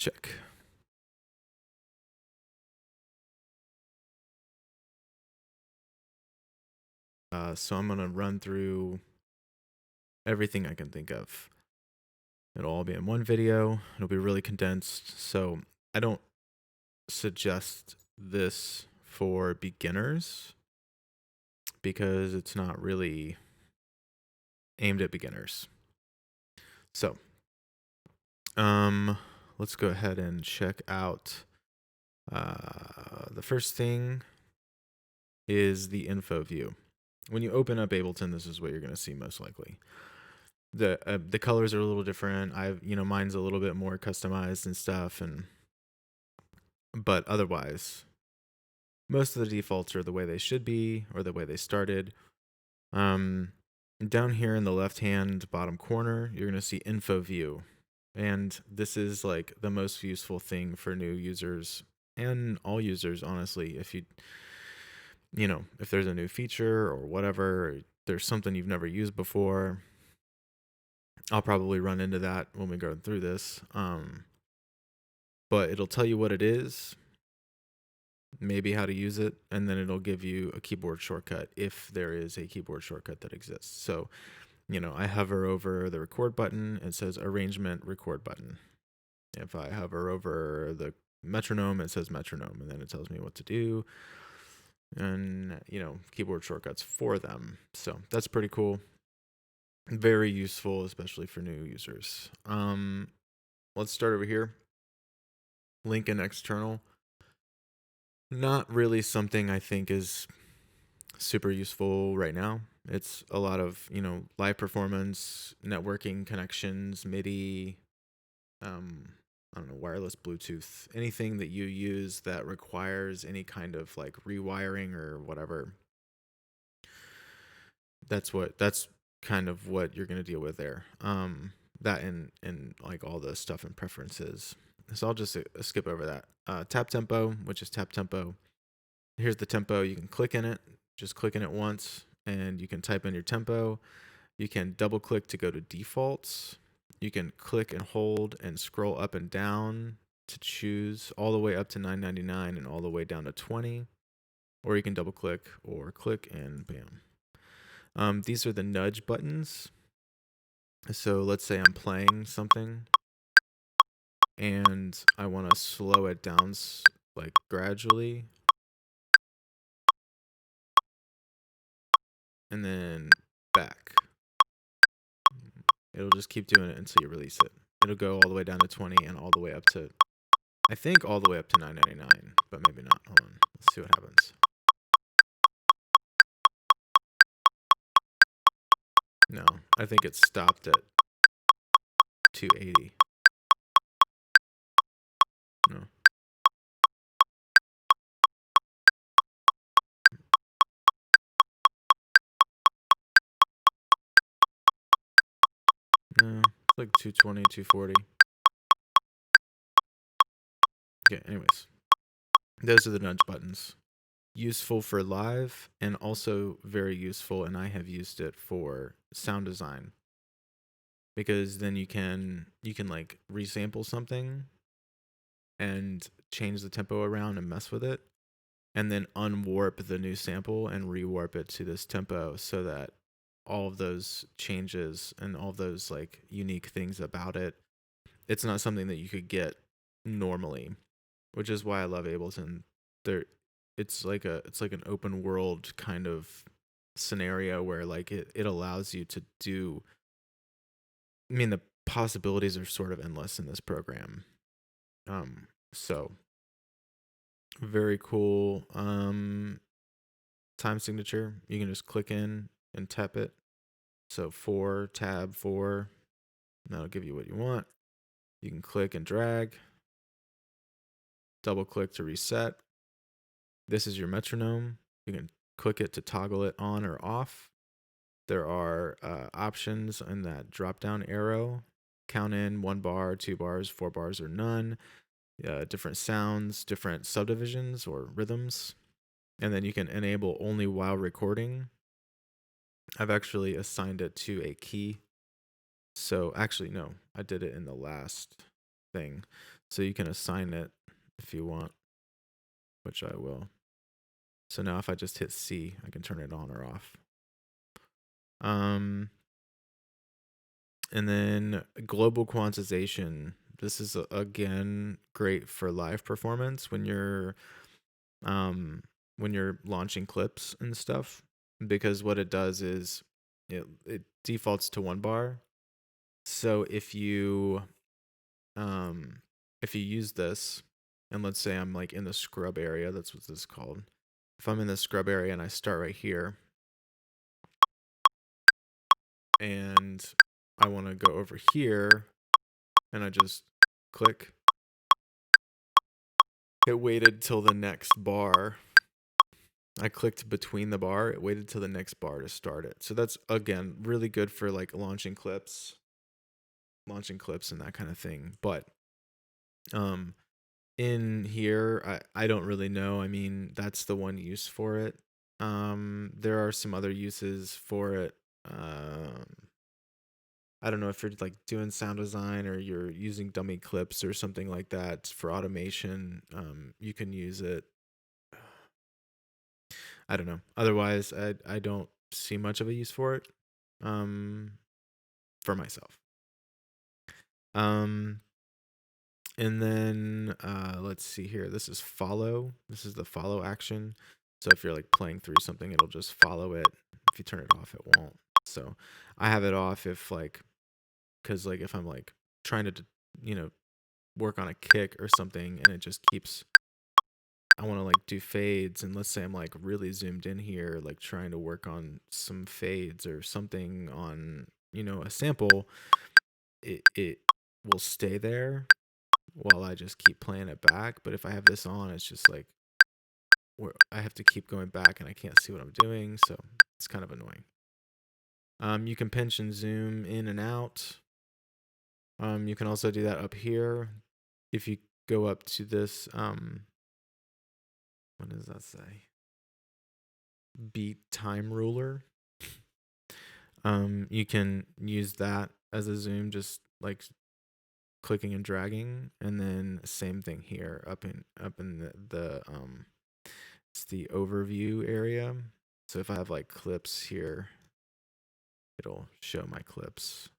Check. So I'm gonna run through everything I can think of. It'll all be in one video. It'll be really condensed. So I don't suggest this for beginners because it's not really aimed at beginners. So, let's go ahead and check out. The first thing is the info view. When you open up Ableton, this is what you're going to see most likely. The colors are a little different. Mine's a little bit more customized and stuff, but otherwise, most of the defaults are the way they should be or the way they started. Down here in the left-hand bottom corner, you're going to see info view. And this is like the most useful thing for new users and all users, honestly. If if there's a new feature or whatever, or there's something you've never used before, I'll probably run into that when we go through this. But it'll tell you what it is, maybe how to use it, and then it'll give you a keyboard shortcut if there is a keyboard shortcut that exists. So, I hover over the record button, it says arrangement record button. If I hover over the metronome, it says metronome, and then it tells me what to do and, keyboard shortcuts for them. So that's pretty cool. Very useful, especially for new users. Let's start over here. Link and external. Not really something I think is super useful right now. It's a lot of, live performance, networking connections, MIDI, I don't know, wireless Bluetooth, anything that you use that requires any kind of like rewiring or whatever. That's kind of what you're going to deal with there. That and like all the stuff and preferences. So I'll just skip over that. Tap tempo, which is tap tempo. Here's the tempo. You can click in it. Just click in it once, and you can type in your tempo. You can double click to go to defaults. You can click and hold and scroll up and down to choose all the way up to 9.99 and all the way down to 20. Or you can double click or click and bam. These are the nudge buttons. So let's say I'm playing something and I want to slow it down like gradually. And then back. It'll just keep doing it until you release it. It'll go all the way down to 20 and all the way up to, I think all the way up to 9.99, but maybe not. Hold on. Let's see what happens. No, I think it stopped at 280. No. No, it's like 220, 240. Okay, anyways. Those are the nudge buttons. Useful for live and also very useful, and I have used it for sound design. Because then you can like resample something and change the tempo around and mess with it, and then unwarp the new sample and rewarp it to this tempo so that all of those changes and all of those like unique things about it, it's not something that you could get normally, which is why I love Ableton. It's like an open world kind of scenario where like it allows you to do, I mean, the possibilities are sort of endless in this program. So very cool. Time signature, you can just click in and tap it. So tab 4, that'll give you what you want. You can click and drag, double click to reset. This is your metronome. You can click it to toggle it on or off. There are options in that drop down arrow. Count in 1 bar, 2 bars, 4 bars, or none. Different sounds, different subdivisions or rhythms. And then you can enable only while recording. I've actually assigned it to a key. So actually, no, I did it in the last thing. So you can assign it if you want, which I will. So now if I just hit C, I can turn it on or off. And then global quantization. This is again great for live performance um when you're launching clips and stuff, because what it does is it defaults to 1 bar. So if you use this, and let's say I'm like in the scrub area, that's what this is called. If I'm in the scrub area and I start right here and I want to go over here and I just click, it waited till the next bar. I clicked between the bar, it waited till the next bar to start it. So that's again really good for like launching clips and that kind of thing. But um in here, I don't really know. I mean, that's the one use for it. There are some other uses for it. I don't know if you're like doing sound design or you're using dummy clips or something like that for automation. You can use it. I don't know. Otherwise, I don't see much of a use for it. Um, for myself. Um, and then let's see here. This is follow. This is the follow action. So if you're like playing through something, it'll just follow it. If you turn it off, it won't. So I have it off if like, because like if I'm like trying to, you know, work on a kick or something and it just keeps, I want to like do fades, and let's say I'm like really zoomed in here, like trying to work on some fades or something on, you know, a sample, it will stay there while I just keep playing it back. But if I have this on, it's just like where I have to keep going back and I can't see what I'm doing, so it's kind of annoying. You can pinch and zoom in and out. You can also do that up here. If you go up to this, what does that say? Beat time ruler. You can use that as a zoom, just like clicking and dragging, and then same thing here up in the it's the overview area. So if I have like clips here, it'll show my clips.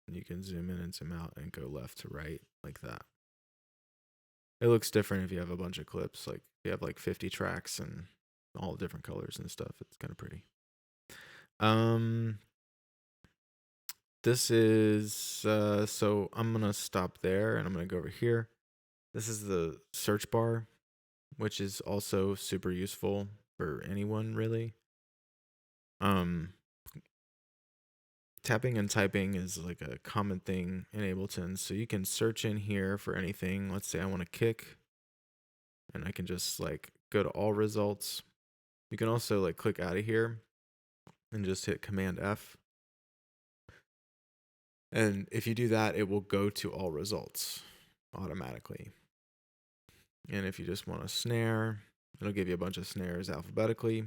You can zoom in and zoom out and go left to right like that. It looks different if you have a bunch of clips. Like if you have like 50 tracks and all different colors and stuff, it's kind of pretty. This is so I'm gonna stop there and I'm gonna go over here. This is the search bar, which is also super useful for anyone really. Tapping and typing is like a common thing in Ableton, so you can search in here for anything. Let's say I want to kick, and I can just like go to all results. You can also like click out of here and just hit Command F. And if you do that, it will go to all results automatically. And if you just want a snare, it'll give you a bunch of snares alphabetically.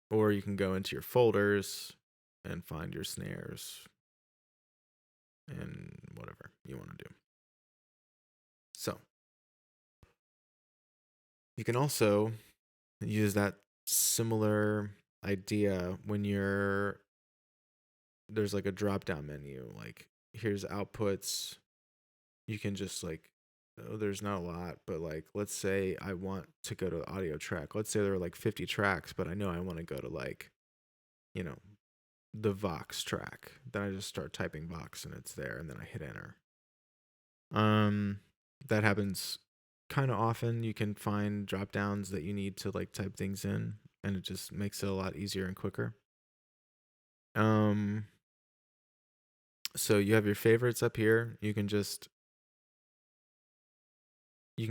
Or you can go into your folders and find your snares and whatever you want to do. So you can also use that similar idea when there's like a drop down menu, like here's outputs. You can just like, oh, there's not a lot, but like let's say I want to go to audio track. Let's say there are like 50 tracks, but I know I want to go to like, you know, the Vox track. Then I just start typing Vox and it's there, and then I hit enter. That happens kind of often. You can find drop downs that you need to like type things in, and it just makes it a lot easier and quicker. So you have your favorites up here. You can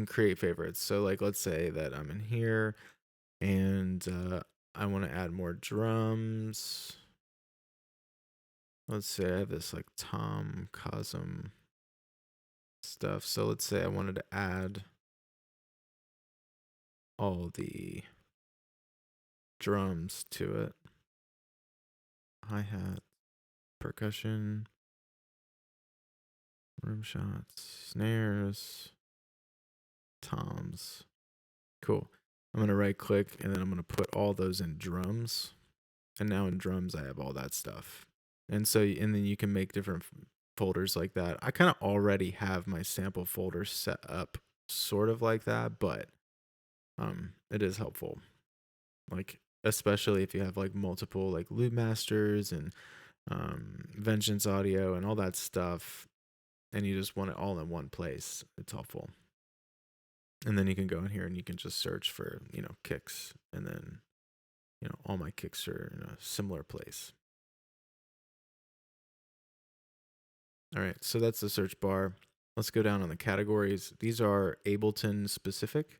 create favorites. So like let's say that I'm in here and I want to add more drums. Let's say I have this like Tom Cosm stuff. So let's say I wanted to add all the drums to it. Hi-hat. percussion, room shots, snares, toms. Cool. I'm going to right click and then I'm going to put all those in drums. And now in drums, I have all that stuff. And so, and then you can make different folders like that. I kind of already have my sample folder set up sort of like that, but it is helpful. Like, especially if you have like multiple like loop masters and Vengeance audio and all that stuff, and you just want it all in one place, it's helpful. And then you can go in here and you can just search for, kicks, and then, all my kicks are in a similar place. All right, so that's the search bar. Let's go down on the categories. These are Ableton specific,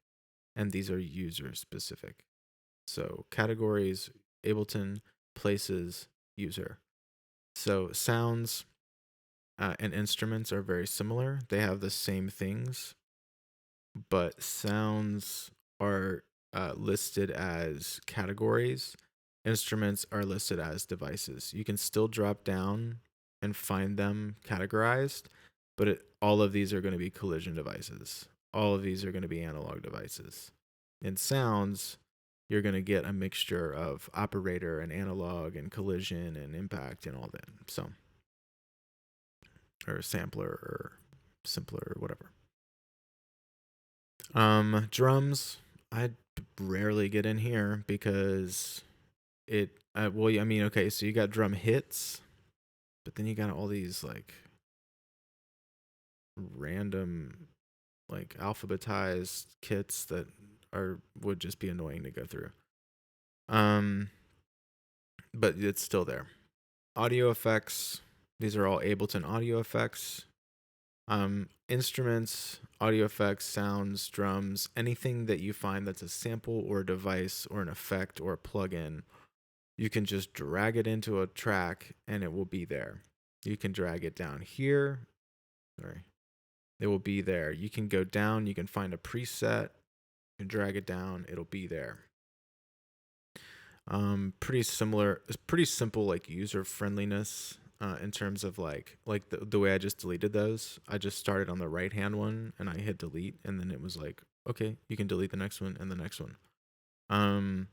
and these are user specific. So categories, Ableton, places, user. So sounds and instruments are very similar. They have the same things, but sounds are listed as categories. Instruments are listed as devices. You can still drop down and find them categorized, but all of these are going to be collision devices. All of these are going to be analog devices. In sounds, you're going to get a mixture of operator and analog and collision and impact and all that. So, or sampler or simpler or whatever. Drums, I rarely get in here because okay, so you got drum hits, but then you got all these like random like alphabetized kits that would just be annoying to go through. But it's still there. Audio effects, these are all Ableton audio effects. Instruments, audio effects, sounds, drums, anything that you find that's a sample or a device or an effect or a plugin, you can just drag it into a track and it will be there. You can drag it down here. Sorry. It will be there. You can go down, you can find a preset, you can drag it down, it'll be there. Pretty similar, it's pretty simple like user friendliness in terms of like the way I just deleted those. I just started on the right hand one and I hit delete, and then it was like, okay, you can delete the next one and the next one.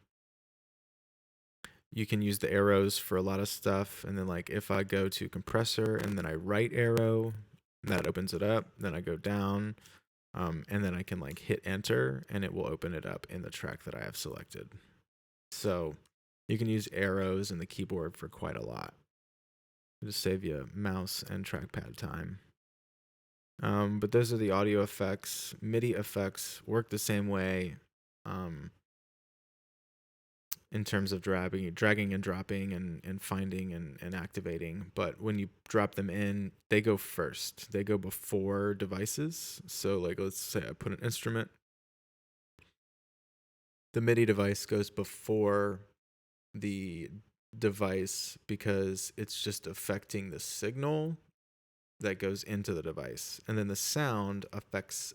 You can use the arrows for a lot of stuff, and then like if I go to compressor and then I right arrow, that opens it up. Then I go down, and then I can like hit enter and it will open it up in the track that I have selected. So you can use arrows in the keyboard for quite a lot. It'll just save you mouse and trackpad time. But those are the audio effects. MIDI effects work the same way in terms of dragging and dropping and finding and activating. But when you drop them in, they go first. They go before devices. So like let's say I put an instrument. The MIDI device goes before the device because it's just affecting the signal that goes into the device, and then the sound affects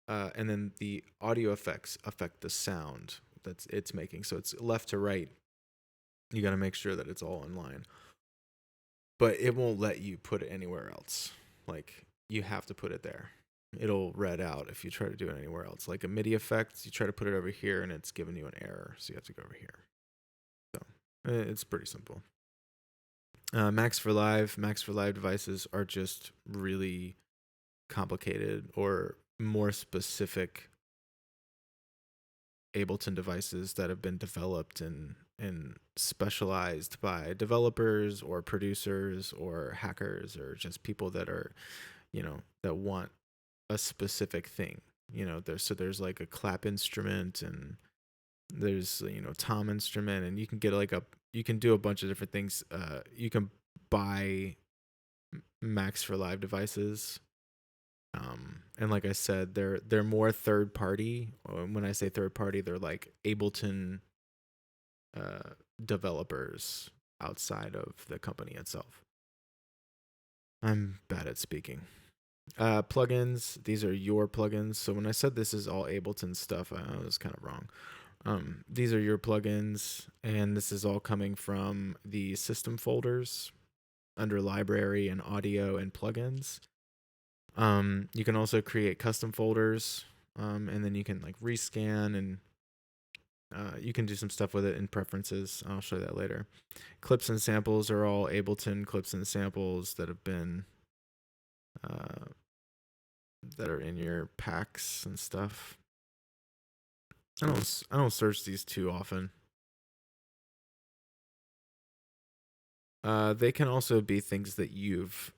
and then the audio effects affect the sound that's it's making. So it's left to right. You got to make sure that it's all in line, but it won't let you put it anywhere else. Like you have to put it there. It'll red out if you try to do it anywhere else. Like a MIDI effect, you try to put it over here and it's giving you an error, so you have to go over here. So it's pretty simple. Max for Live devices are just really complicated or more specific Ableton devices that have been developed and specialized by developers or producers or hackers or just people that are, that want a specific thing. There's like a clap instrument, and there's tom instrument, and you can get you can do a bunch of different things. You can buy Max for Live devices, and like I said, they're more third party. When I say third party, they're like Ableton developers outside of the company itself. I'm bad at speaking. Plugins, these are your plugins. So when I said this is all Ableton stuff, I was kind of wrong. These are your plugins, and this is all coming from the system folders. under library and audio and plugins. You can also create custom folders, and then you can like rescan, and you can do some stuff with it in preferences. I'll show you that later. Clips and samples are all Ableton clips and samples that have been that are in your packs and stuff. I don't search these too often. They can also be things that you've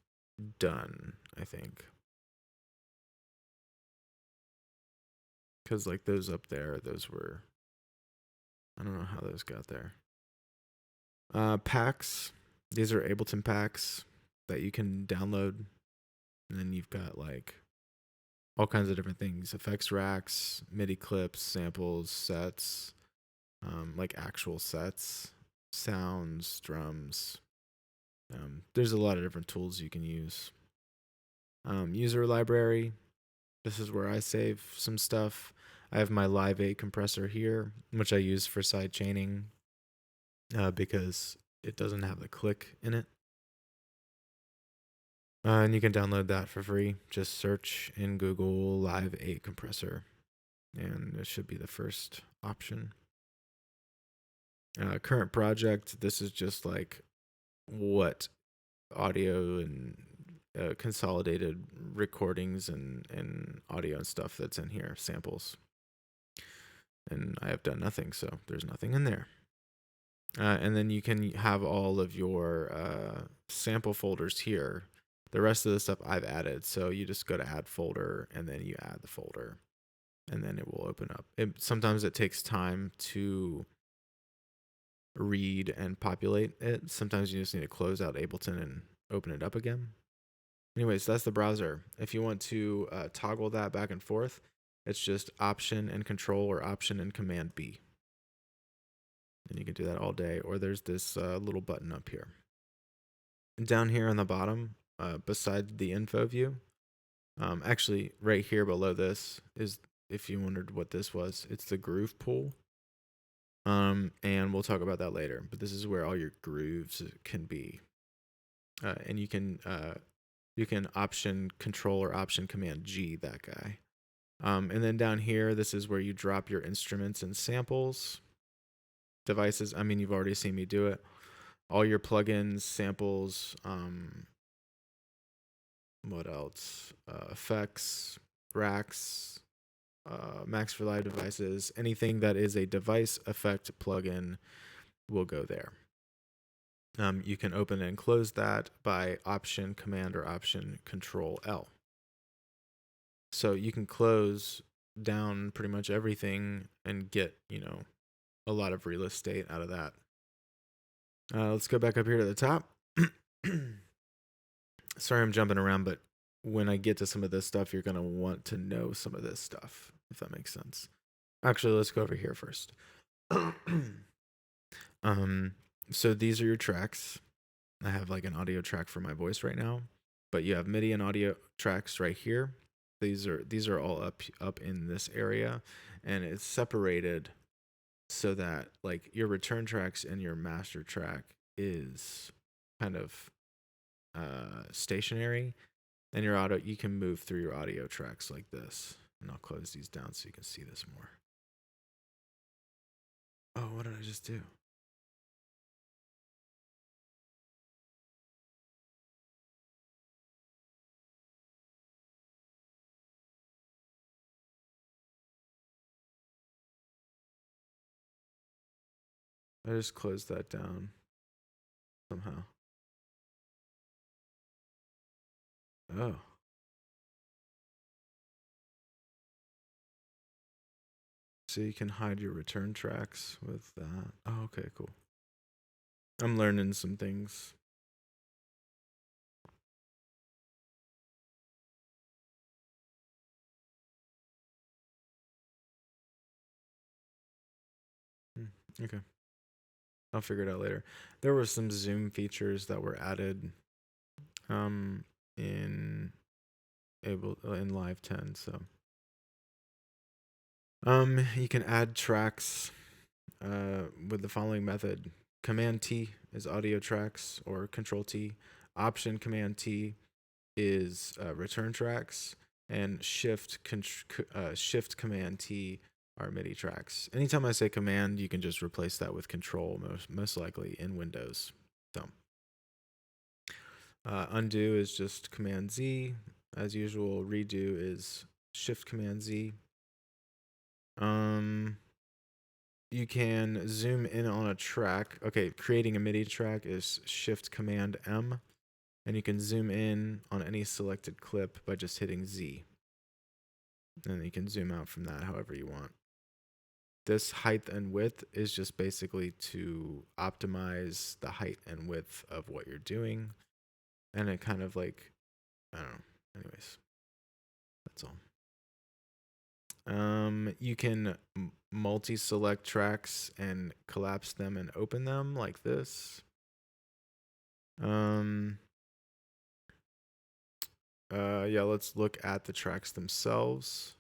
done, I think. Because like those up there, those were, I don't know how those got there. Packs. These are Ableton packs that you can download. And then you've got like all kinds of different things: effects racks, MIDI clips, samples, sets, like actual sets, sounds, drums. There's a lot of different tools you can use. User library. This is where I save some stuff. I have my Live 8 compressor here, which I use for side chaining because it doesn't have the click in it. And you can download that for free. Just search in Google Live 8 compressor, and it should be the first option. Current project, this is just like what audio and consolidated recordings and audio and stuff that's in here, samples. And I have done nothing, so there's nothing in there. And then you can have all of your sample folders here. The rest of the stuff I've added, so you just go to add folder, and then you add the folder, and then it will open up. Sometimes it takes time to read and populate it. Sometimes you just need to close out Ableton and open it up again. Anyways, that's the browser. If you want to toggle that back and forth, it's just Option and Control or Option and Command B. And you can do that all day. Or there's this little button up here. And down here on the bottom, beside the info view, actually right here below this is, if you wondered what this was, it's the groove pool. And we'll talk about that later. But this is where all your grooves can be. And you can Option Control or Option Command G that guy. And then down here, this is where you drop your instruments and samples, devices. I mean, you've already seen me do it. All your plugins, samples, what else? Effects, racks, Max for Live devices. Anything that is a device effect plugin will go there. You can open and close that by Option Command or Option Control L. So you can close down pretty much everything and get, a lot of real estate out of that. Let's go back up here to the top. Sorry I'm jumping around, but when I get to some of this stuff, you're going to want to know some of this stuff, if that makes sense. Actually, let's go over here first. So these are your tracks. I have like an audio track for my voice right now, but you have MIDI and audio tracks right here. These are all up in this area, and it's separated so that like your return tracks and your master track is kind of stationary, and your audio, you can move through your audio tracks like this. And I'll close these down so you can see this more. Oh, what did I just do? I just closed that down somehow. Oh. So you can hide your return tracks with that. Oh, okay, cool. I'm learning some things. Okay. I'll figure it out later. There were some zoom features that were added in Live 10, so you can add tracks with the following method. Command T is audio tracks, or Control T. Option Command T is return tracks, and Shift Command T are MIDI tracks. Anytime I say command, you can just replace that with control, most likely in Windows. So undo is just Command Z. As usual, redo is Shift Command Z. You can zoom in on a track. Okay, creating a MIDI track is Shift Command M, and you can zoom in on any selected clip by just hitting Z. And you can zoom out from that however you want. This height and width is just basically to optimize the height and width of what you're doing. And it kind of like, I don't know. Anyways, that's all. You can multi-select tracks and collapse them and open them like this. Yeah, let's look at the tracks themselves.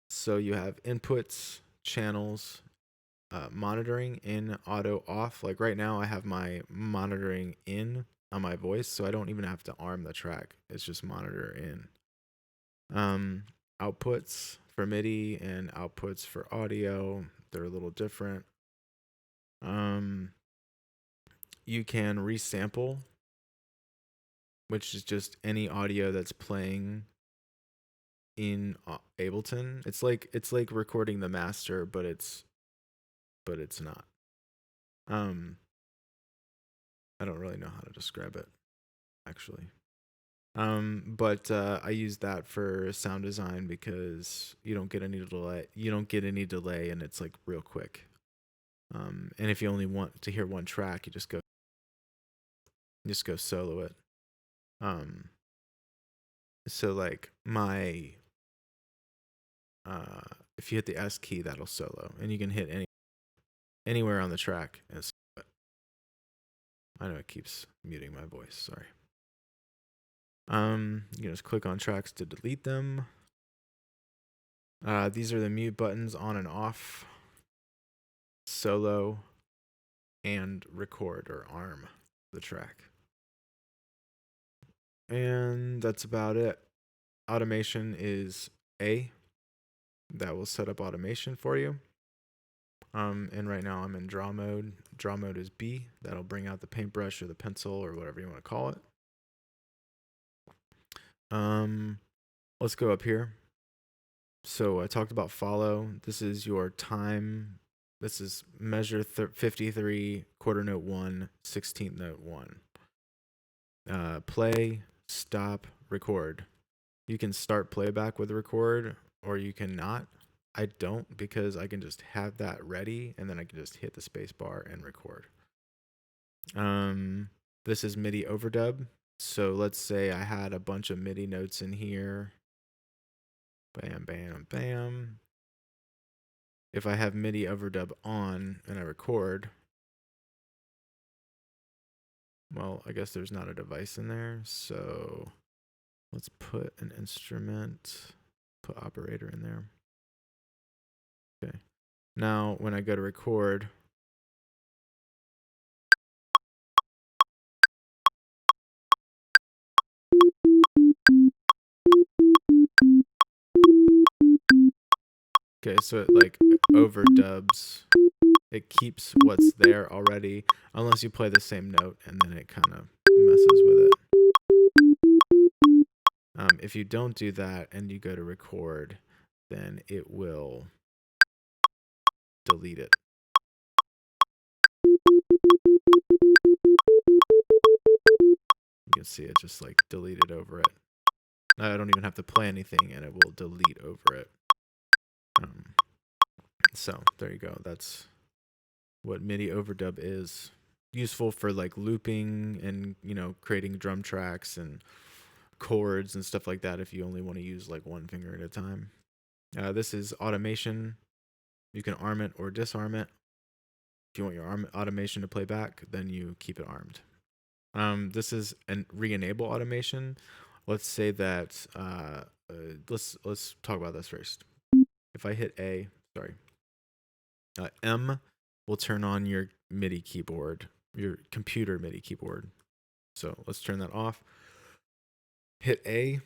So you have inputs, channels, monitoring in, auto off. Like right now I have my monitoring in on my voice, so I don't even have to arm the track. It's just monitor in. Outputs for MIDI and outputs for audio, they're a little different. You can resample, which is just any audio that's playing in Ableton. It's like recording the master, but it's not. I don't really know how to describe it, actually. But I use that for sound design because you don't get any delay. You don't get any delay, and it's like real quick. And if you only want to hear one track, you just go solo it. So like if you hit the S key, that'll solo, and you can hit anywhere on the track. And I know it keeps muting my voice. Sorry. You can just click on tracks to delete them. These are the mute buttons on and off, solo, and record or arm the track. And that's about it. Automation is A. That will set up automation for you. And right now I'm in draw mode. Draw mode is B. That'll bring out the paintbrush or the pencil or whatever you want to call it. Let's go up here. So I talked about follow. This is your time. This is measure 53, quarter note 1, 16th note 1. Play, stop, record. You can start playback with record, or you can not. I don't, because I can just have that ready, and then I can just hit the space bar and record. This is MIDI overdub. So let's say I had a bunch of MIDI notes in here. Bam, bam, bam. If I have MIDI overdub on and I record, well, I guess there's not a device in there. So let's put an instrument, put operator in there. Okay. Now, when I go to record, okay, so it like overdubs. It keeps what's there already, unless you play the same note, and then it kind of messes with it. If you don't do that and you go to record, then it will delete it. You can see it just like deleted over it. I don't even have to play anything, and it will delete over it. So there you go. That's what MIDI overdub is. Useful for like looping and, you know, creating drum tracks and chords and stuff like that if you only want to use like one finger at a time. This is automation. You can arm it or disarm it. If you want your automation to play back, then you keep it armed. This is an re-enable automation. Let's say that let's talk about this first. If I hit M will turn on your MIDI keyboard, your computer MIDI keyboard. So let's turn that off. Hit A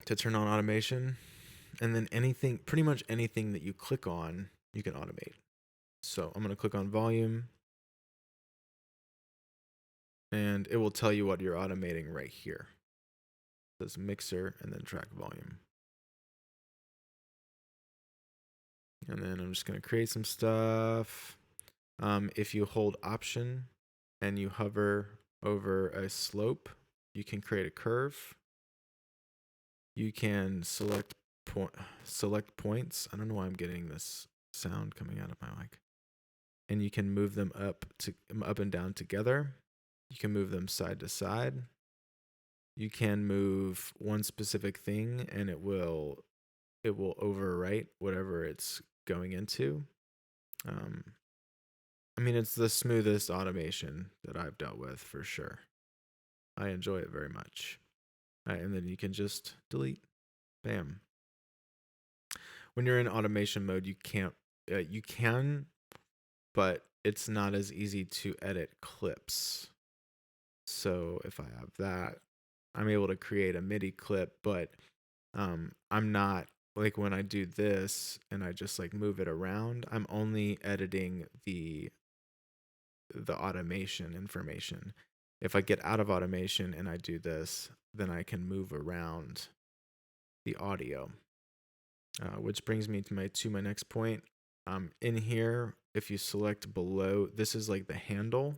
to turn on automation. And then anything, pretty much anything that you click on, you can automate. So I'm going to click on volume. And it will tell you what you're automating right here. It says mixer and then track volume. And then I'm just going to create some stuff. If you hold Option and you hover over a slope, you can create a curve. You can select points. I don't know why I'm getting this sound coming out of my mic. And you can move them up and down together. You can move them side to side. You can move one specific thing and it will overwrite whatever it's going into. I mean, it's the smoothest automation that I've dealt with for sure. I enjoy it very much. And then you can just delete. Bam. When you're in automation mode, you can, but it's not as easy to edit clips. So if I have that, I'm able to create a MIDI clip, but I'm not, like when I do this and I just like move it around, I'm only editing the automation information. If I get out of automation and I do this, then I can move around the audio, which brings me to my next point. In here, if you select below, this is like the handle.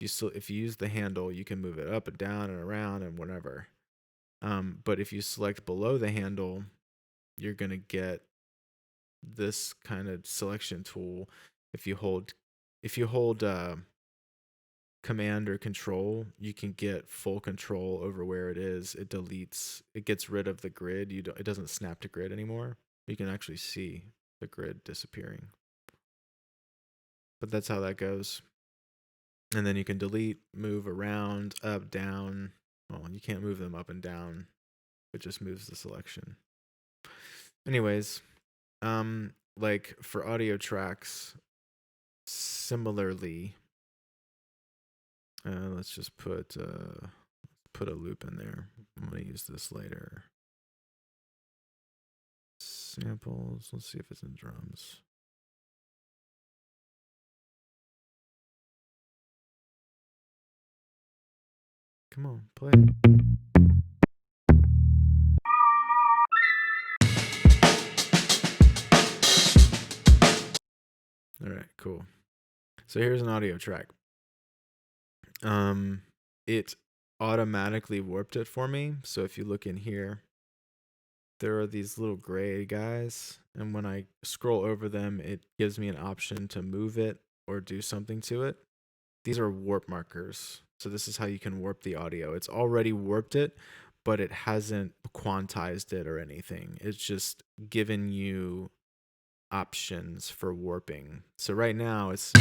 If you use the handle, you can move it up and down and around and whatever. But if you select below the handle, you're gonna get this kind of selection tool. If you hold Command or Control, you can get full control over where it is. It gets rid of the grid. It doesn't snap to grid anymore. You can actually see the grid disappearing. But that's how that goes. And then you can delete, move around, up, down. Well, you can't move them up and down. It just moves the selection. Anyways, like for audio tracks, similarly, let's just put a loop in there. I'm gonna use this later. Samples. Let's see if it's in drums. Come on, play it. All right, cool. So here's an audio track. It automatically warped it for me. So if you look in here, there are these little gray guys, and when I scroll over them, it gives me an option to move it or do something to it. These are warp markers. So this is how you can warp the audio. It's already warped it, but it hasn't quantized it or anything. It's just given you options for warping. So right now it's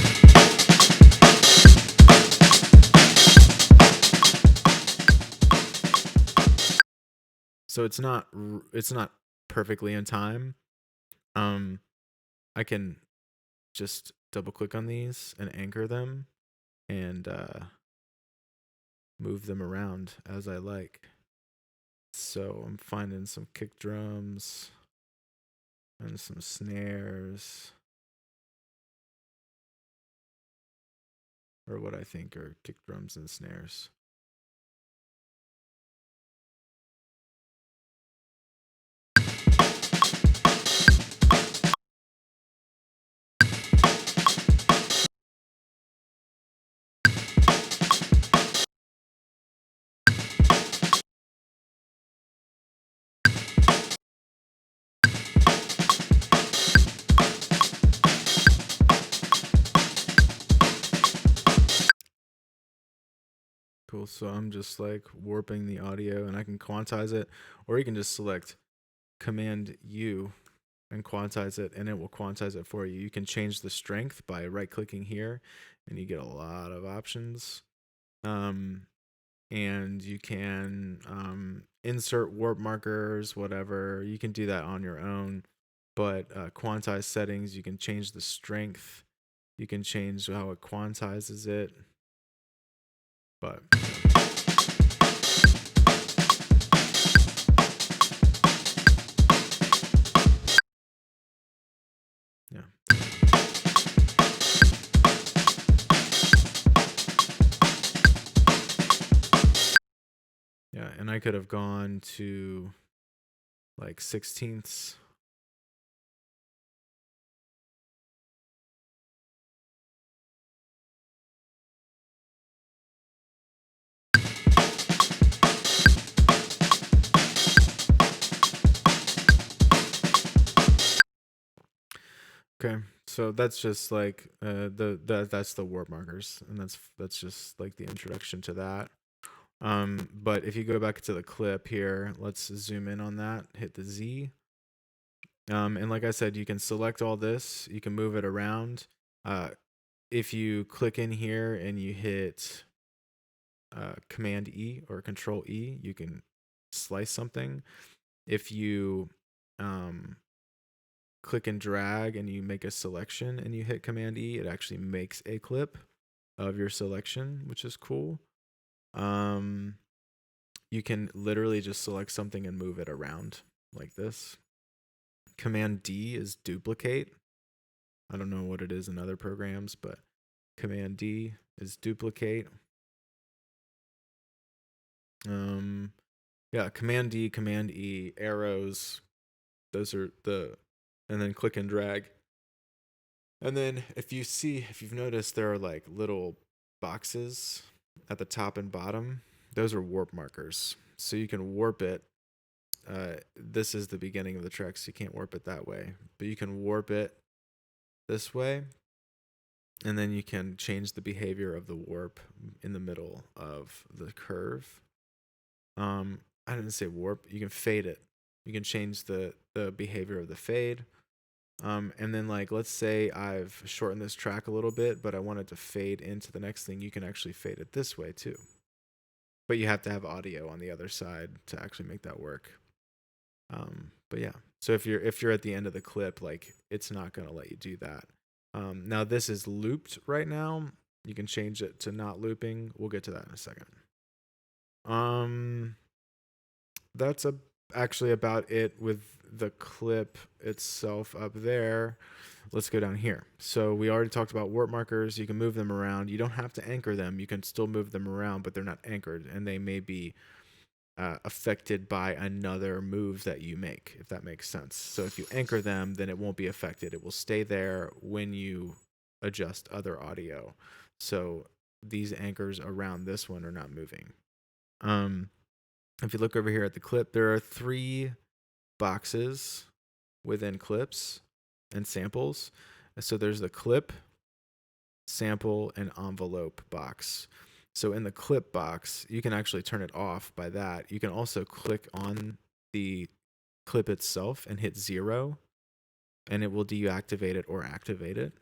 it's not perfectly in time. I can just double click on these and anchor them and move them around as I like. So I'm finding some kick drums and some snares, or what I think are kick drums and snares. Cool. So I'm just like warping the audio and I can quantize it, or you can just select Command U and quantize it, and it will quantize it for you. You can change the strength by right clicking here and you get a lot of options. And you can insert warp markers, whatever. You can do that on your own. But quantize settings, you can change the strength. You can change how it quantizes it. But I could have gone to like 16ths. Okay, so that's just like that's the warp markers, and that's just like the introduction to that. But if you go back to the clip here, let's zoom in on that. Hit the Z. And like I said, you can select all this. You can move it around. If you click in here and you hit Command E or Control E, you can slice something. If you click and drag and you make a selection and you hit Command E, it actually makes a clip of your selection, which is cool. You can literally just select something and move it around like this. Command D is duplicate. I don't know what it is in other programs, but Command D is duplicate. Yeah, Command D, Command E, arrows. Those are and then click and drag. And then if you've noticed, there are like little boxes at the top and bottom. Those are warp markers. So you can warp it. This is the beginning of the track, so you can't warp it that way. But you can warp it this way. And then you can change the behavior of the warp in the middle of the curve. I didn't say warp. You can fade it. You can change the behavior of the fade. And then like, let's say I've shortened this track a little bit, but I want it to fade into the next thing. You can actually fade it this way too. But you have to have audio on the other side to actually make that work. But yeah, so if you're at the end of the clip, like it's not gonna let you do that. Now this is looped right now. You can change it to not looping. We'll get to that in a second. That's actually about it with the clip itself up there. Let's go down here. So we already talked about warp markers. You can move them around. You don't have to anchor them. You can still move them around, but they're not anchored, and they may be affected by another move that you make, if that makes sense. So if you anchor them, then it won't be affected. It will stay there when you adjust other audio. So these anchors around this one are not moving. If you look over here at the clip, there are 3 boxes within clips and samples. So there's the clip, sample, and envelope box. So in the clip box, you can actually turn it off by that. You can also click on the clip itself and hit 0, and it will deactivate it or activate it.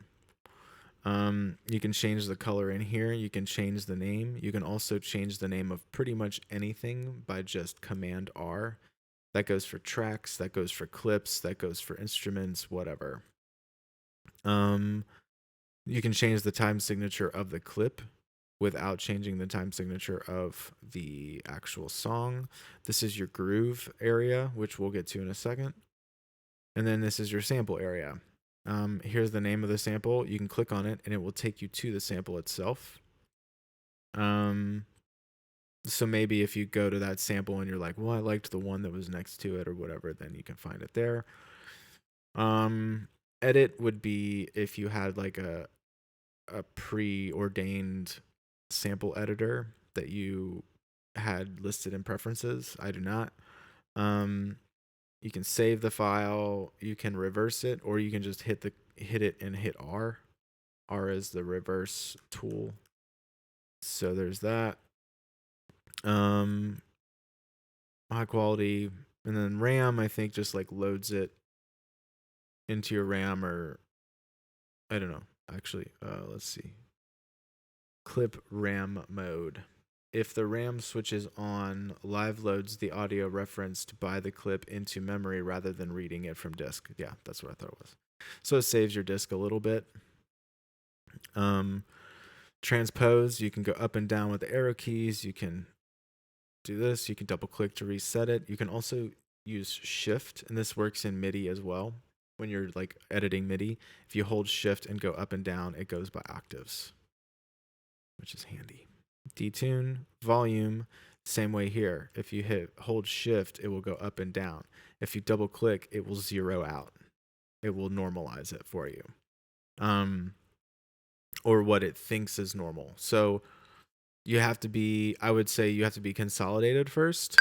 You can change the color in here. You can change the name. You can also change the name of pretty much anything by just Command R. That goes for tracks, that goes for clips, that goes for instruments, whatever. You can change the time signature of the clip without changing the time signature of the actual song. This is your groove area, which we'll get to in a second. And then this is your sample area. Here's the name of the sample. You can click on it and it will take you to the sample itself. So maybe if you go to that sample and you're like, well, I liked the one that was next to it or whatever, then you can find it there. Edit would be if you had like a preordained sample editor that you had listed in preferences. I do not. You can save the file, you can reverse it, or you can just hit it and hit R. R is the reverse tool. So there's that. High quality, and then RAM, I think, just like loads it into your RAM, or I don't know. Actually, let's see. Clip RAM mode. If the RAM switches on, live loads the audio referenced by the clip into memory rather than reading it from disk. Yeah, that's what I thought it was. So it saves your disk a little bit. Transpose, you can go up and down with the arrow keys. You can do this. You can double click to reset it. You can also use shift, and this works in MIDI as well. When you're like editing MIDI, if you hold shift and go up and down, it goes by octaves, which is handy. Detune, volume, Same way here. If you hold shift, it will go up and down. If you double click, it will zero out. It will normalize it for you. Or what it thinks is normal. So you have to be, I would say you have to be consolidated first.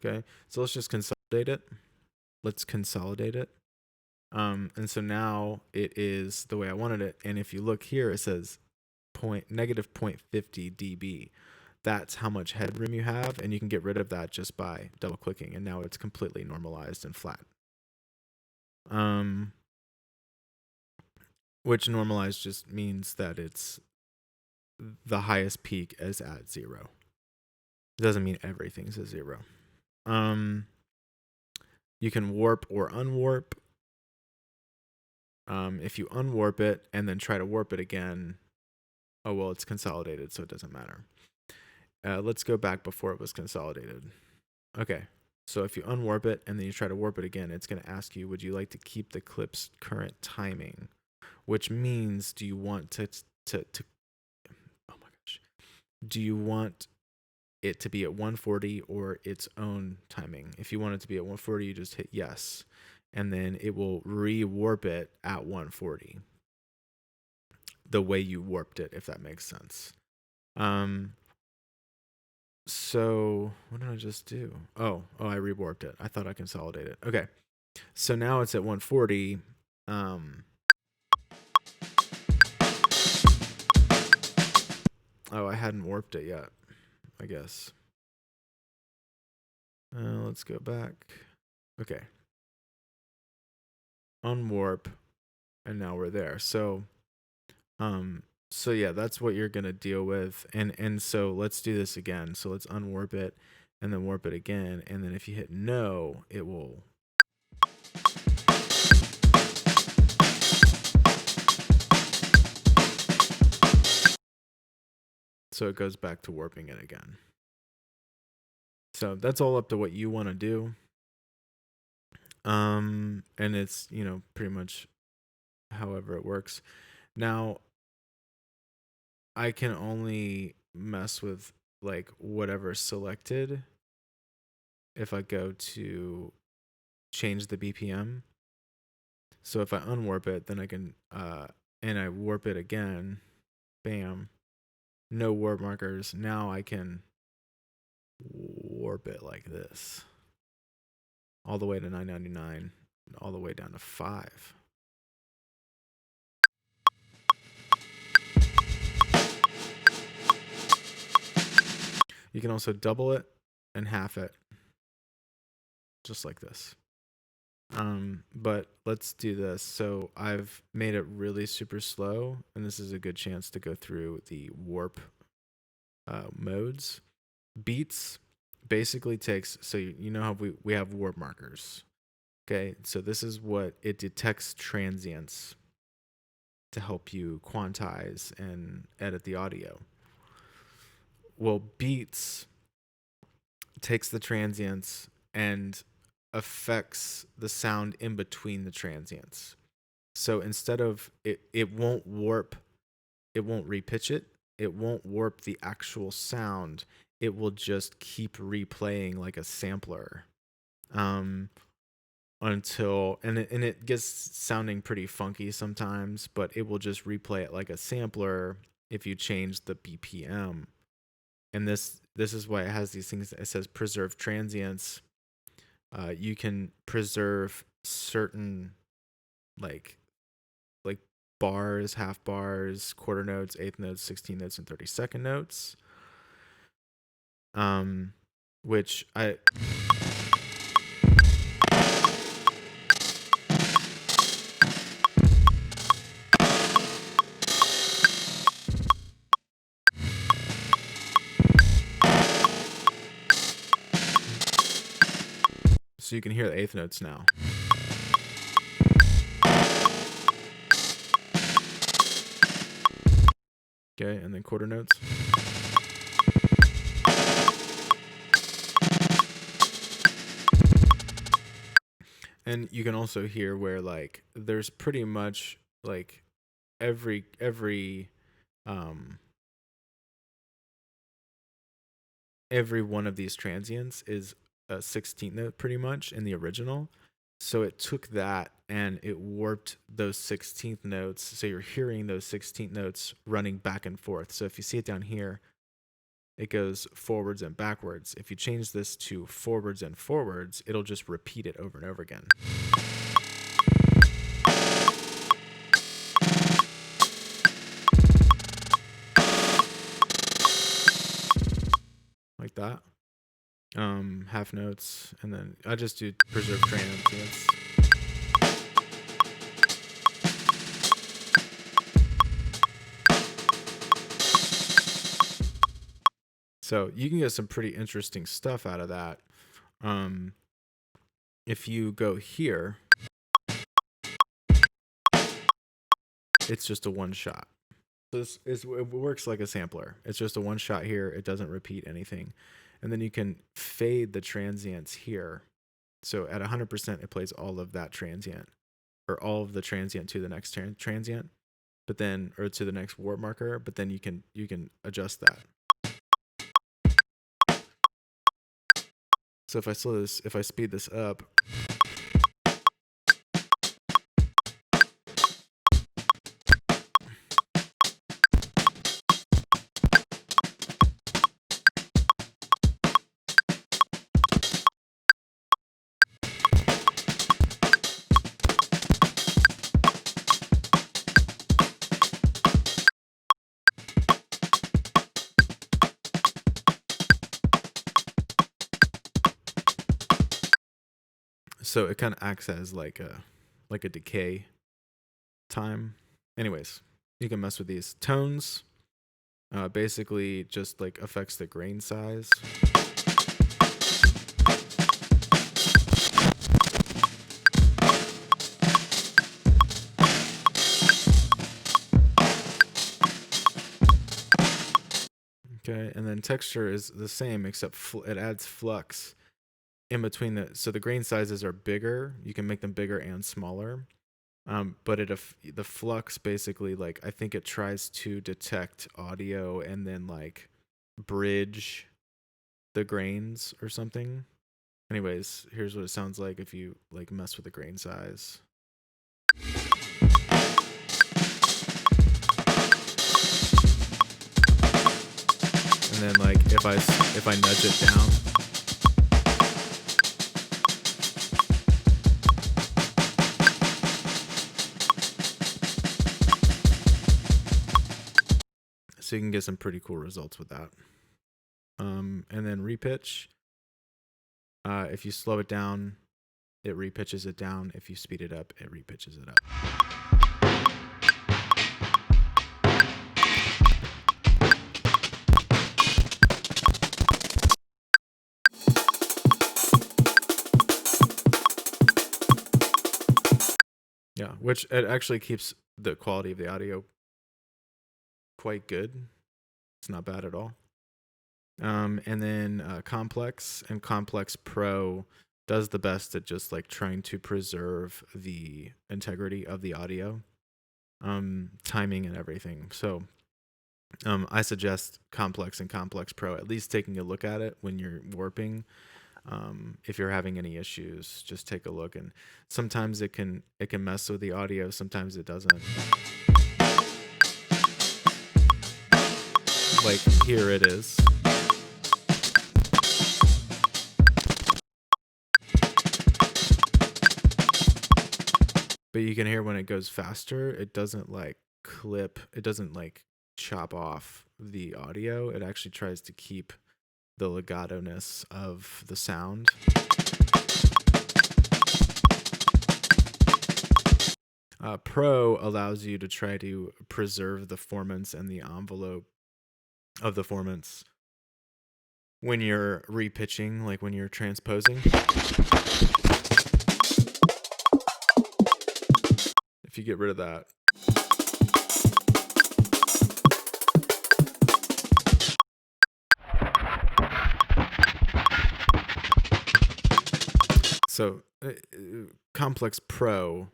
Okay, so let's just consolidate it. Let's consolidate it. And so now it is the way I wanted it. And if you look here, it says negative 0.50 dB. That's how much headroom you have, and you can get rid of that just by double clicking, and now it's completely normalized and flat. Which normalized just means that it's the highest peak is at 0. It doesn't mean everything's at 0. You can warp or unwarp. If you unwarp it and then try to warp it again, oh well, it's consolidated, so it doesn't matter. Let's go back before it was consolidated. Okay, so if you unwarp it and then you try to warp it again, it's going to ask you, would you like to keep the clip's current timing? Which means, do you want to oh my gosh, do you want it to be at 140 or its own timing? If you want it to be at 140, you just hit yes, and then it will re-warp it at 140 the way you warped it, if that makes sense. So what did I just do? Oh, I rewarped it. I thought I consolidated. Okay, so now it's at 140. Oh, I hadn't warped it yet, I guess. Let's go back. Okay. Unwarp, and now we're there. So yeah, that's what you're gonna deal with. And so let's do this again. So let's unwarp it and then warp it again. And then if you hit no, it will. So it goes back to warping it again. So that's all up to what you want to do. And it's, pretty much however it works. Now, I can only mess with like whatever's selected if I go to change the BPM. So if I unwarp it, then I can, and I warp it again, bam, no warp markers. Now I can warp it like this, all the way to 999, all the way down to 5. You can also double it and half it, just like this. But let's do this. So I've made it really super slow, and this is a good chance to go through the warp modes. Beats basically takes, so you know how we have warp markers. Okay, so this is what it detects: transients to help you quantize and edit the audio. Well, Beats takes the transients and affects the sound in between the transients. So instead of it won't warp, it won't repitch it, it won't warp the actual sound. It will just keep replaying like a sampler until and it gets sounding pretty funky sometimes, but it will just replay it like a sampler if you change the BPM. And this is why it has these things. It says preserve transients. You can preserve certain like bars, half bars, quarter notes, eighth notes, 16 notes, and 32nd notes. Which I so you can hear the eighth notes now. Okay, and then quarter notes. And you can also hear where like there's pretty much like um every one of these transients is a 16th note pretty much in the original. So it took that and it warped those 16th notes. So you're hearing those 16th notes running back and forth. So if you see it down here, it goes forwards and backwards. If you change this to forwards and forwards, it'll just repeat it over and over again. Like that. Half notes, and then I just do preserve transients. So you can get some pretty interesting stuff out of that. If you go here, it's just a one shot. It works like a sampler. It's just a one shot here. It doesn't repeat anything. And then you can fade the transients here. So at 100%, it plays all of that transient, or all of the transient to the next transient, but then, or to the next warp marker. But then you can adjust that. So if I speed this up, so it kind of acts as like a decay time. Anyways, you can mess with these tones. Basically just like affects the grain size. Okay, and then texture is the same, except it adds flux in between so the grain sizes are bigger. You can make them bigger and smaller. But the flux basically, like, I think it tries to detect audio and then like bridge the grains or something. Anyways, here's what it sounds like if you like mess with the grain size. And then like if I nudge it down, so you can get some pretty cool results with that. And then repitch. If you slow it down, it repitches it down. If you speed it up, it repitches it up. Yeah, which it actually keeps the quality of the audio quite good. It's not bad at all. And then Complex and Complex Pro does the best at just like trying to preserve the integrity of the audio, timing and everything. So I suggest Complex and Complex Pro at least taking a look at it when you're warping. If you're having any issues, just take a look. And sometimes it can mess with the audio, sometimes it doesn't. Like here it is. But you can hear when it goes faster, it doesn't like clip, it doesn't like chop off the audio. It actually tries to keep the legato-ness of the sound. Pro allows you to try to preserve the formants and the envelope of the formants when you're repitching, like when you're transposing. If you get rid of that. So Complex Pro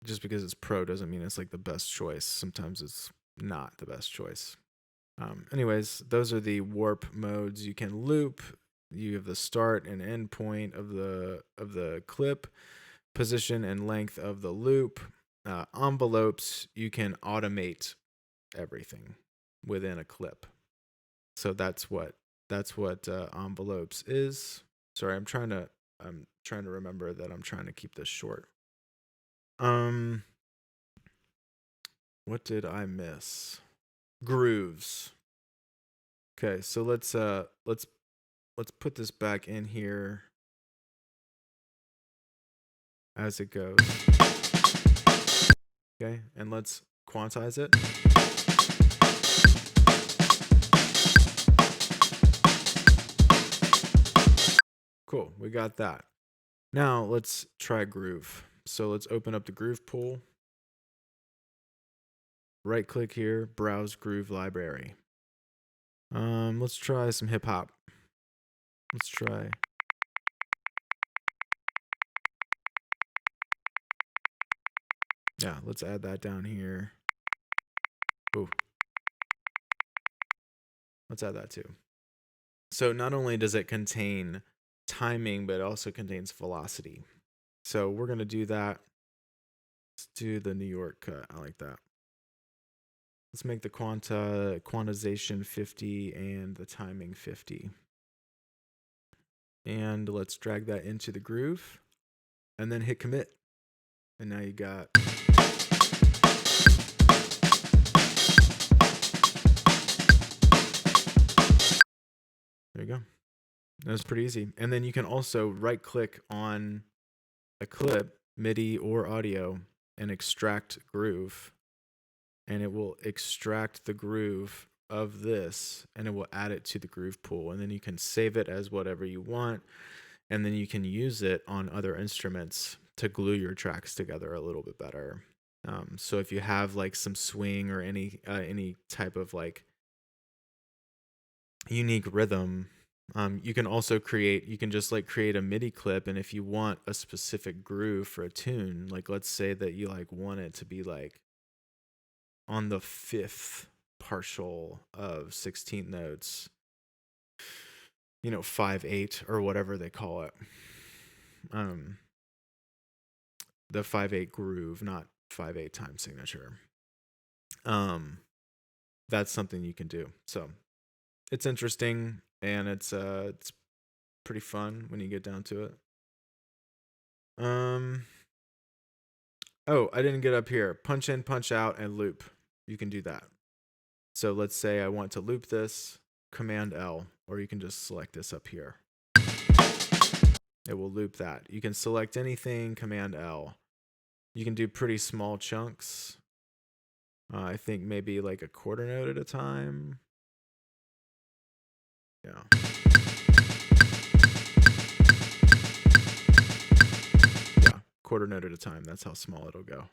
just because it's pro doesn't mean it's like the best choice. Sometimes it's not the best choice. Anyways, those are the warp modes. You can loop. You have the start and end point of the clip, position and length of the loop. Envelopes, you can automate everything within a clip. So that's what envelopes is. Sorry, I'm trying to remember that I'm trying to keep this short. What did I miss? Grooves. Okay, so let's put this back in here as it goes. Okay, and let's quantize it. Cool, we got that. Now let's try groove. So let's open up the groove pool. Right click here, browse groove library. Let's try some hip hop. Let's try. Yeah, let's add that down here. Ooh. Let's add that too. So not only does it contain timing, but it also contains velocity. So we're going to do that. Let's do the New York cut. I like that. Let's make the quantization 50 and the timing 50. And let's drag that into the groove and then hit commit. And now you got... There you go. That was pretty easy. And then you can also right click on a clip, MIDI or audio, and extract groove. And it will extract the groove of this and it will add it to the groove pool. And then you can save it as whatever you want. And then you can use it on other instruments to glue your tracks together a little bit better. So if you have like some swing or any type of like unique rhythm, you can also create a MIDI clip, and if you want a specific groove for a tune, like let's say that you like want it to be like on the 5th partial of 16 notes, 5/8 or whatever they call it. The 5/8 groove, not 5/8 time signature. That's something you can do. So it's interesting and it's pretty fun when you get down to it. Oh, I didn't get up here. Punch in, punch out, and loop. You can do that. So let's say I want to loop this, Command L, or you can just select this up here. It will loop that. You can select anything, Command L. You can do pretty small chunks. I think maybe like a quarter note at a time. Yeah. Yeah, quarter note at a time. That's how small it'll go.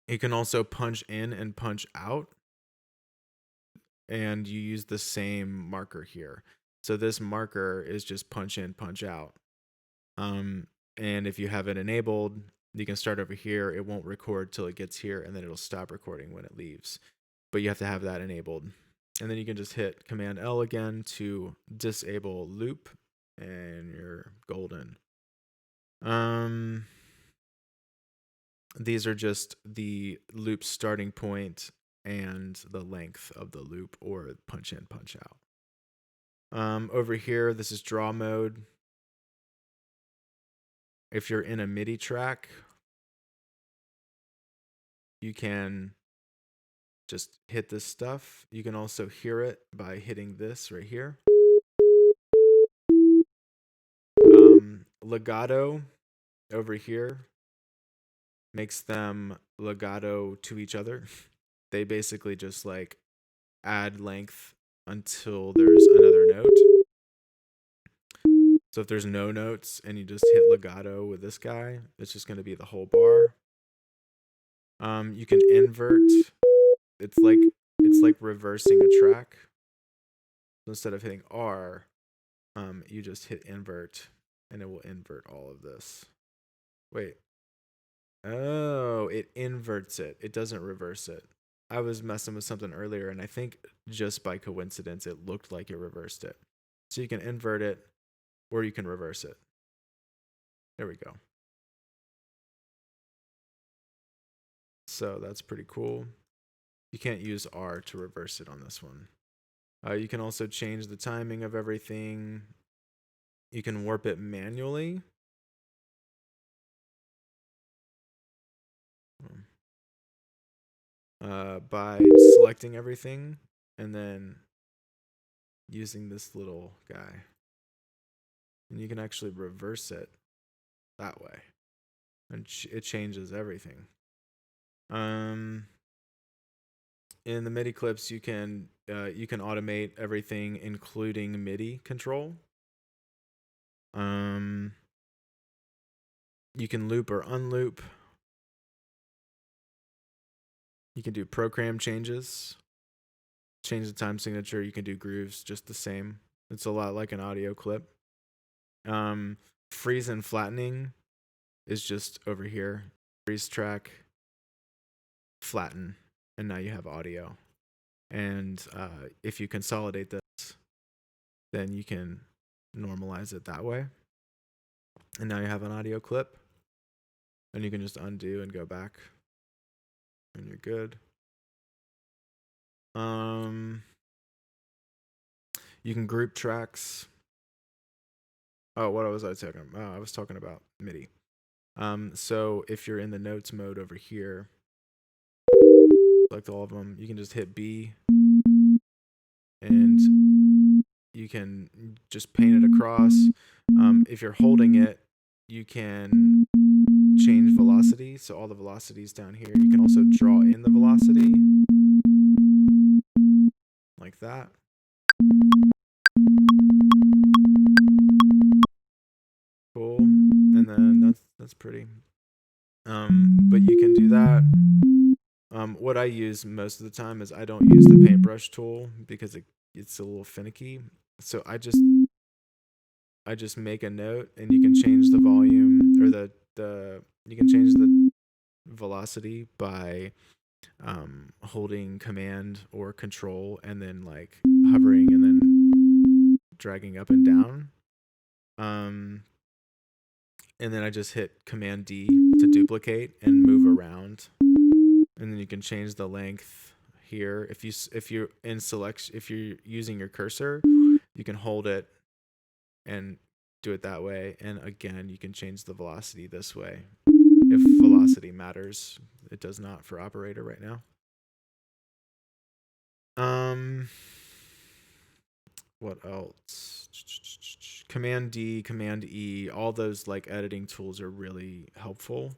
You can also punch in and punch out. And you use the same marker here. So this marker is just punch in, punch out. And if you have it enabled, you can start over here. It won't record till it gets here, and then it'll stop recording when it leaves. But you have to have that enabled. And then you can just hit Command L again to disable loop, and you're golden. These are just the loop starting point and the length of the loop, or punch in, punch out. Over here, this is draw mode. If you're in a MIDI track, you can just hit this stuff. You can also hear it by hitting this right here. Legato over here makes them legato to each other. They basically just like add length until there's another note. So if there's no notes and you just hit legato with this guy, it's just going to be the whole bar. You can invert. It's like reversing a track. So instead of hitting R, you just hit invert, and it will invert all of this. Wait, Oh, it inverts it. It doesn't reverse it. I was messing with something earlier, and I think just by coincidence, it looked like it reversed it. So you can invert it, or you can reverse it. There we go. So that's pretty cool. You can't use R to reverse it on this one. You can also change the timing of everything. You can warp it manually. By selecting everything and then using this little guy. And you can actually reverse it that way. And it changes everything. In the MIDI clips, you can automate everything, including MIDI control. You can loop or unloop. You can do program changes, change the time signature. You can do grooves just the same. It's a lot like an audio clip. Freeze and flattening is just over here. Freeze track, flatten, and now you have audio. And if you consolidate this, then you can normalize it that way. And now you have an audio clip. And you can just undo and go back. And you're good. You can group tracks. Oh, what was I talking about? Oh, I was talking about MIDI. So if you're in the notes mode over here, select all of them, you can just hit B and you can just paint it across. If you're holding it, you can change velocity. So all the velocities down here. You can also draw in the velocity like that. Cool. And then that's pretty. But you can do that. What I use most of the time is I don't use the paintbrush tool because it's a little finicky. So I just make a note, and you can change the volume or the you can change the velocity by holding command or control and then like hovering and then dragging up and down. And then I just hit command D to duplicate and move around. And then you can change the length here. If you're in selection, if you're using your cursor, you can hold it and do it that way. And again, you can change the velocity this way. If velocity matters, it does not for operator right now. What else? Command D, Command E, all those like editing tools are really helpful.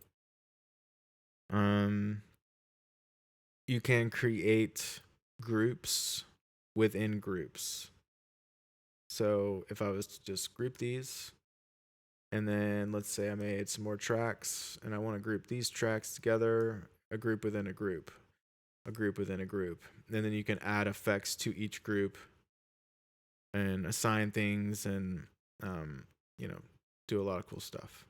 You can create groups within groups. So if I was to just group these, and then let's say I made some more tracks and I want to group these tracks together, a group within a group, a group within a group. And then you can add effects to each group and assign things and, do a lot of cool stuff.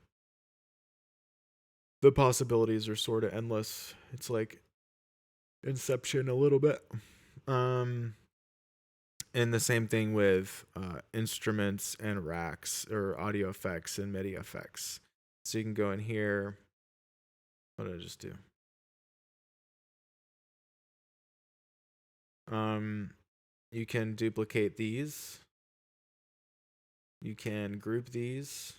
The possibilities are sort of endless. It's like Inception a little bit. And the same thing with instruments and racks or audio effects and MIDI effects. So you can go in here. What did I just do? You can duplicate these. You can group these.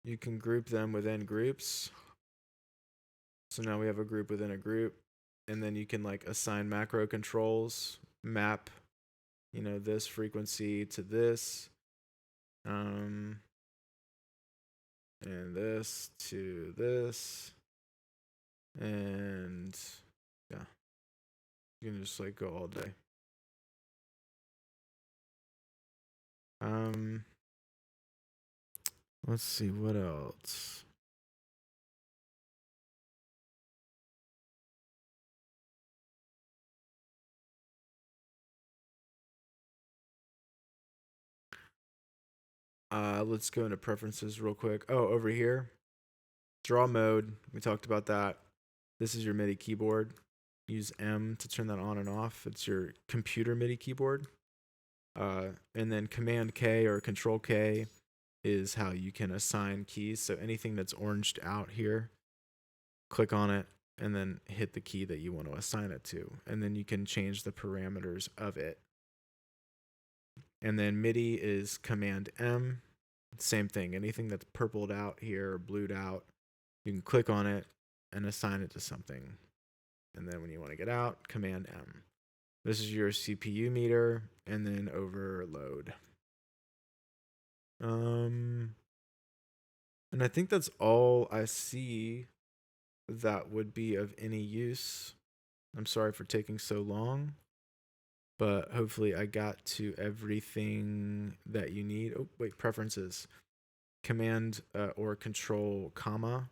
You can group them within groups. So now we have a group within a group. And then you can like assign macro controls, map, this frequency to this. And this to this. And yeah, you can just like go all day. Let's see what else. Let's go into preferences real quick. Oh, over here. Draw mode, we talked about that. This is your MIDI keyboard. Use M to turn that on and off. It's your computer MIDI keyboard. And then Command K or Control K is how you can assign keys. So anything that's oranged out here, click on it and then hit the key that you want to assign it to. And then you can change the parameters of it. And then MIDI is Command M. Same thing. Anything that's purpled out here or blued out, you can click on it and assign it to something. And then when you want to get out, Command M. This is your CPU meter, and then overload. And I think that's all I see that would be of any use. I'm sorry for taking so long, but hopefully I got to everything that you need. Oh, wait, preferences. Command or Control comma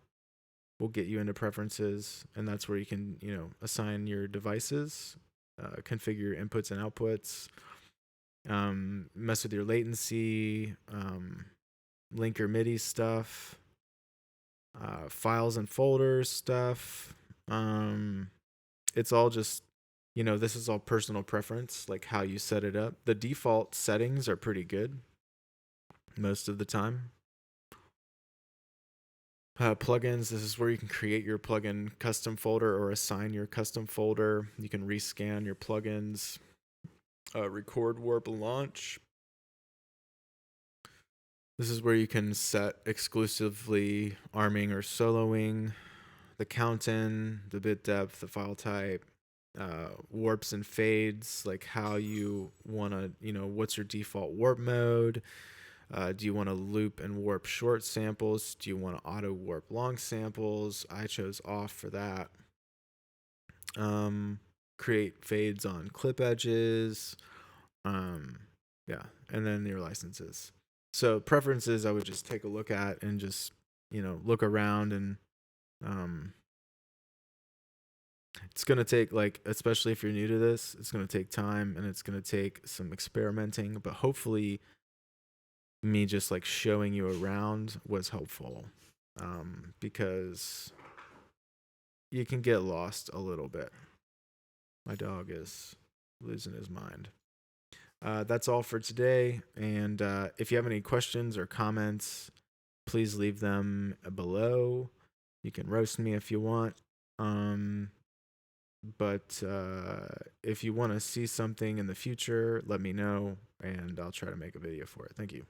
will get you into preferences, and that's where you can, assign your devices, configure your inputs and outputs, mess with your latency, link your MIDI stuff, files and folders stuff. It's all just, this is all personal preference, like how you set it up. The default settings are pretty good most of the time. Plugins, this is where you can create your plugin custom folder or assign your custom folder. You can rescan your plugins, record, warp, and launch. This is where you can set exclusively arming or soloing, the count-in, the bit depth, the file type, warps and fades, like how you want to, what's your default warp mode? Do you want to loop and warp short samples? Do you want to auto warp long samples? I chose off for that. Create fades on clip edges. Yeah, and then your licenses. So preferences, I would just take a look at and just, look around, and it's going to take, like, especially if you're new to this, it's going to take time and it's going to take some experimenting, but hopefully me just like showing you around was helpful, because you can get lost a little bit. My dog is losing his mind. That's all for today. And if you have any questions or comments, please leave them below. You can roast me if you want. But if you want to see something in the future, let me know and I'll try to make a video for it. Thank you.